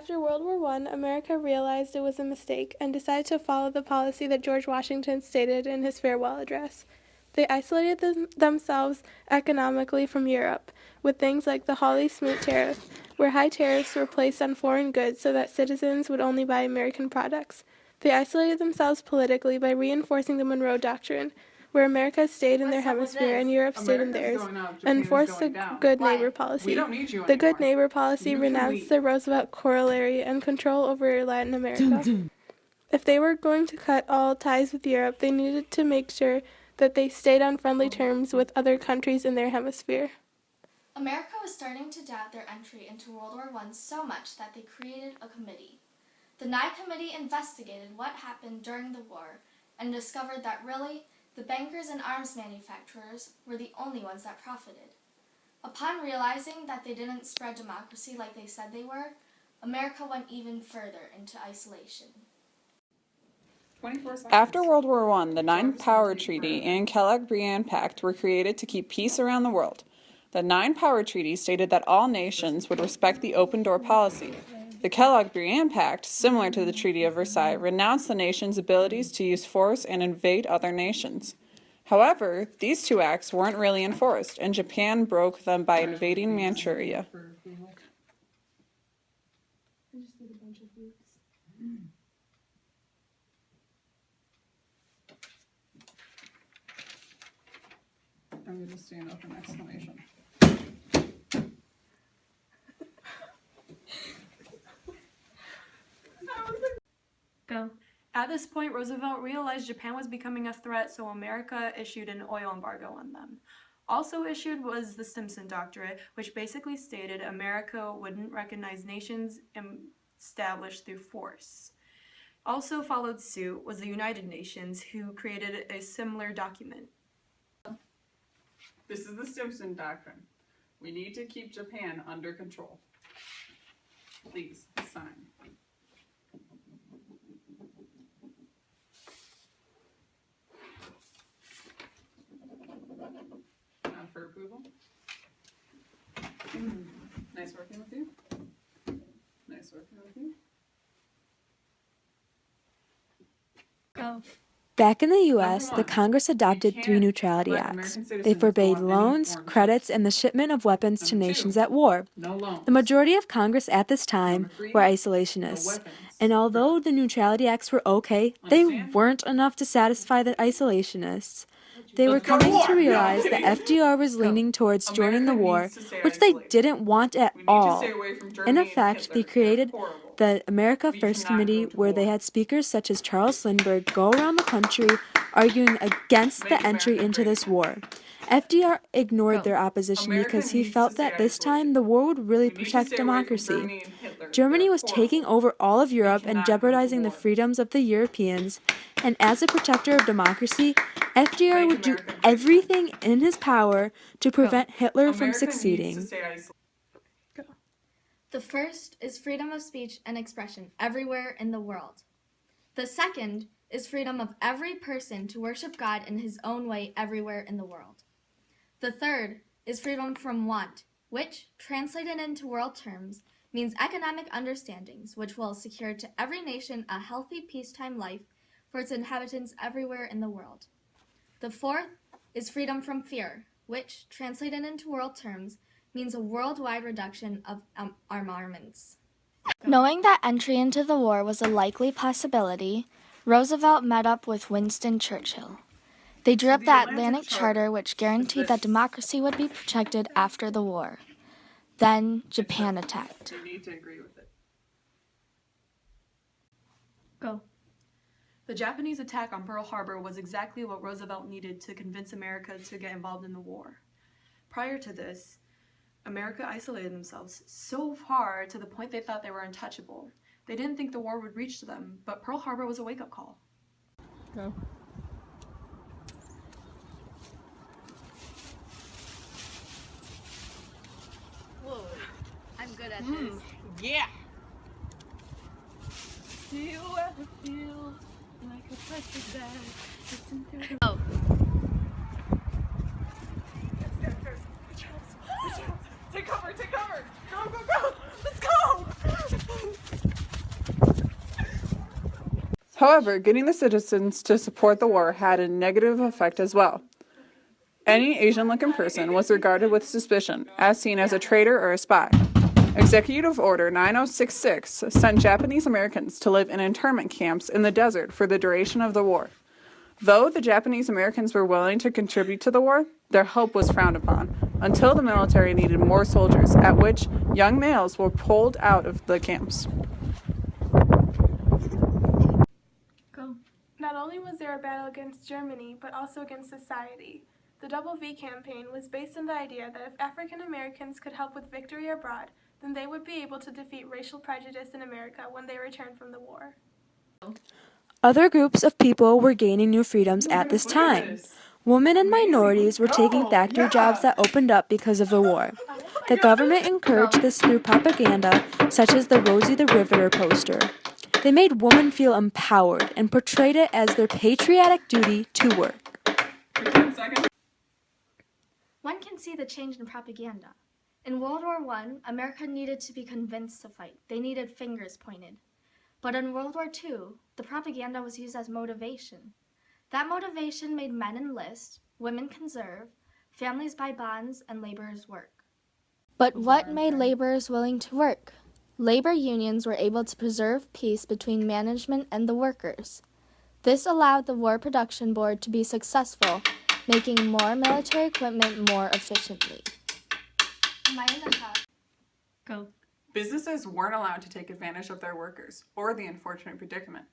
After World War I, America realized it was a mistake and decided to follow the policy that George Washington stated in his farewell address. They isolated themselves economically from Europe, with things like the Hawley-Smoot tariff, where high tariffs were placed on foreign goods so that citizens would only buy American products. They isolated themselves politically by reinforcing the Monroe Doctrine, where America stayed in their hemisphere and Europe stayed in theirs, and enforced the Good Neighbor policy. The Good Neighbor policy renounced the Roosevelt corollary and control over Latin America. If they were going to cut all ties with Europe, they needed to make sure that they stayed on friendly terms with other countries in their hemisphere. America was starting to doubt their entry into World War I so much that they created a committee. The Nye Committee investigated what happened during the war and discovered that really, the bankers and arms manufacturers were the only ones that profited. Upon realizing that they didn't spread democracy like they said they were, America went even further into isolation. After World War I, the Nine Power Treaty and Kellogg-Briand Pact were created to keep peace around the world. The Nine Power Treaty stated that all nations would respect the open door policy. The Kellogg-Briand Pact, similar to the Treaty of Versailles, renounced the nation's abilities to use force and invade other nations. However, these two acts weren't really enforced, and Japan broke them by invading Manchuria. I'm just doing an open exclamation. Go. At this point, Roosevelt realized Japan was becoming a threat, so America issued an oil embargo on them. Also issued was the Stimson Doctrine, which basically stated America wouldn't recognize nations established through force. Also followed suit was the United Nations, who created a similar document. This is the Stimson Doctrine. We need to keep Japan under control. Please sign. For approval. Nice working with you. Nice working with you. Go. Back in the U.S., the Congress adopted 3 neutrality acts. They forbade loans, credits, and the shipment of weapons to nations at war. The majority of Congress at this time were isolationists, and although the neutrality acts were okay, they weren't enough to satisfy the isolationists. They were coming to realize that FDR was leaning towards joining the war, which they didn't want at all. In effect, they created the America First Committee, where they had speakers such as Charles Lindbergh go around the country arguing against the entry into this war. FDR ignored their opposition because he felt that this time the war would really protect democracy. Germany was taking over all of Europe and jeopardizing the freedoms of the Europeans, and as a protector of democracy, FDR would do everything in his power to prevent Hitler from succeeding. The first is freedom of speech and expression everywhere in the world. The second is freedom of every person to worship God in his own way everywhere in the world. The third is freedom from want, which, translated into world terms, means economic understandings which will secure to every nation a healthy peacetime life for its inhabitants everywhere in the world. The fourth is freedom from fear, which, translated into world terms, means a worldwide reduction of armaments. Knowing that entry into the war was a likely possibility, Roosevelt met up with Winston Churchill. They drew up the Atlantic Charter, which guaranteed that democracy would be protected after the war. Then Japan attacked. You need to agree with it. Go. The Japanese attack on Pearl Harbor was exactly what Roosevelt needed to convince America to get involved in the war. Prior to this, America isolated themselves so far to the point they thought they were untouchable. They didn't think the war would reach them, but Pearl Harbor was a wake-up call. Go. Whoa, I'm good at this. Yeah! Do you ever feel like a plastic bag? Oh. Take cover! Take cover! Go, go, go! Let's go! However, getting the citizens to support the war had a negative effect as well. Any Asian-looking person was regarded with suspicion, as seen as a traitor or a spy. Executive Order 9066 sent Japanese Americans to live in internment camps in the desert for the duration of the war. Though the Japanese Americans were willing to contribute to the war, their help was frowned upon, until the military needed more soldiers, at which young males were pulled out of the camps. Go. Not only was there a battle against Germany, but also against society. The Double V campaign was based on the idea that if African Americans could help with victory abroad, then they would be able to defeat racial prejudice in America when they returned from the war. Other groups of people were gaining new freedoms at this time. Women and minorities were taking factory jobs that opened up because of the war. The government encouraged this through propaganda, such as the Rosie the Riveter poster. They made women feel empowered and portrayed it as their patriotic duty to work. One can see the change in propaganda. In World War I, America needed to be convinced to fight. They needed fingers pointed. But in World War II, the propaganda was used as motivation. That motivation made men enlist, women conserve, families buy bonds, and laborers work. But what made laborers willing to work? Labor unions were able to preserve peace between management and the workers. This allowed the War Production Board to be successful, making more military equipment more efficiently. Am I in the top? Go. Businesses weren't allowed to take advantage of their workers or the unfortunate predicament.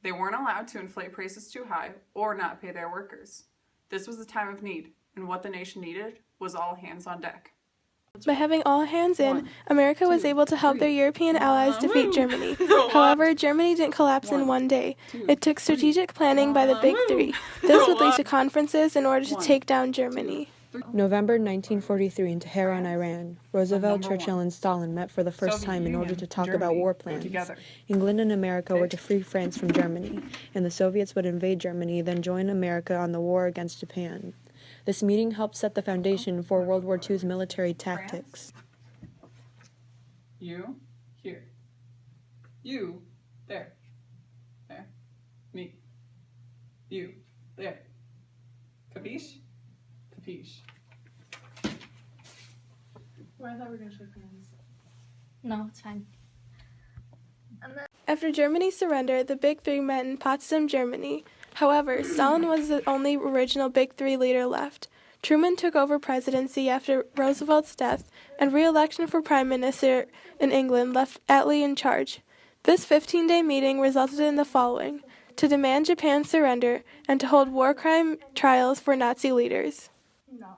They weren't allowed to inflate prices too high or not pay their workers. This was a time of need, and what the nation needed was all hands on deck. By having all hands in, America was able to help their European allies defeat Germany. However, Germany didn't collapse in one day. It took strategic planning by the Big Three. This would lead to conferences in order to take down Germany. November 1943 in Tehran, Iran. Roosevelt, Churchill, and Stalin met for the first time in order to talk about war plans. England and America were to free France from Germany, and the Soviets would invade Germany, then join America on the war against Japan. This meeting helped set the foundation for World War II's military tactics. You, here. You, there. There. Me. You, there. Capiche? Capiche. Well, I thought we were going to shake hands. No, it's fine. After Germany's surrender, the Big Three met in Potsdam, Germany. However, Stalin was the only original Big Three leader left. Truman took over presidency after Roosevelt's death, and re-election for prime minister in England left Attlee in charge. This 15-day meeting resulted in the following: to demand Japan's surrender and to hold war crime trials for Nazi leaders. No.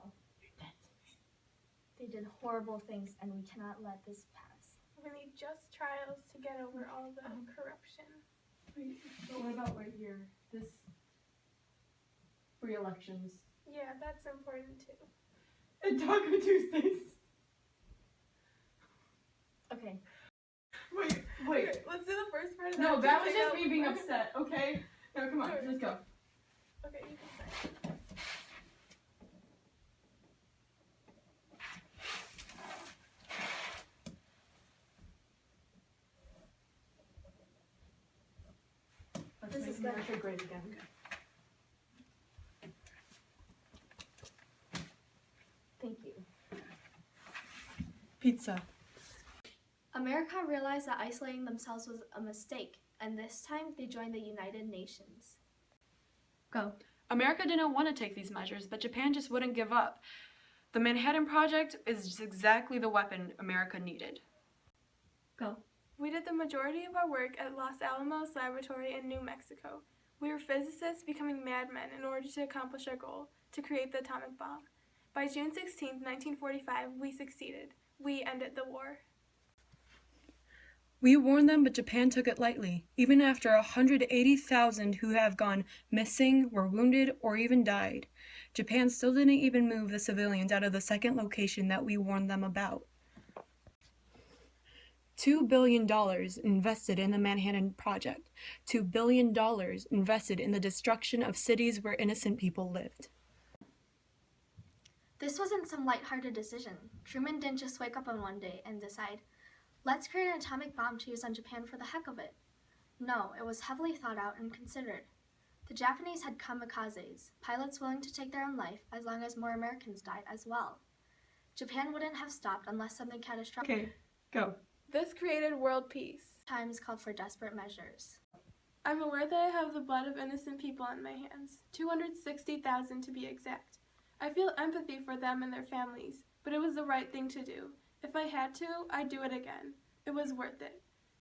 They did horrible things, and we cannot let this pass. We need just trials to get over all the corruption. Wait, but what about right here? This free elections. Yeah, that's important too. And Taco Tuesdays. Okay. Wait. Okay, let's do the first part of that. No, that was take just out me the being part. upset, okay? No, come on, Sure. let's go. Okay, you can say. Let's This make is good. America great again. Thank you. Pizza. America realized that isolating themselves was a mistake, and this time they joined the United Nations. Go. America didn't want to take these measures, but Japan just wouldn't give up. The Manhattan Project is exactly the weapon America needed. Go. We did the majority of our work at Los Alamos Laboratory in New Mexico. We were physicists becoming madmen in order to accomplish our goal, to create the atomic bomb. By June 16, 1945, we succeeded. We ended the war. We warned them, but Japan took it lightly. Even after 180,000 who have gone missing, were wounded, or even died, Japan still didn't even move the civilians out of the second location that we warned them about. $2 billion invested in the Manhattan Project. $2 billion invested in the destruction of cities where innocent people lived. This wasn't some lighthearted decision. Truman didn't just wake up on one day and decide, let's create an atomic bomb to use on Japan for the heck of it. No, it was heavily thought out and considered. The Japanese had kamikazes, pilots willing to take their own life as long as more Americans died as well. Japan wouldn't have stopped unless something catastrophic. Okay, go. This created world peace. Times called for desperate measures. I'm aware that I have the blood of innocent people in my hands, 260,000 to be exact. I feel empathy for them and their families, but it was the right thing to do. If I had to, I'd do it again. It was worth it.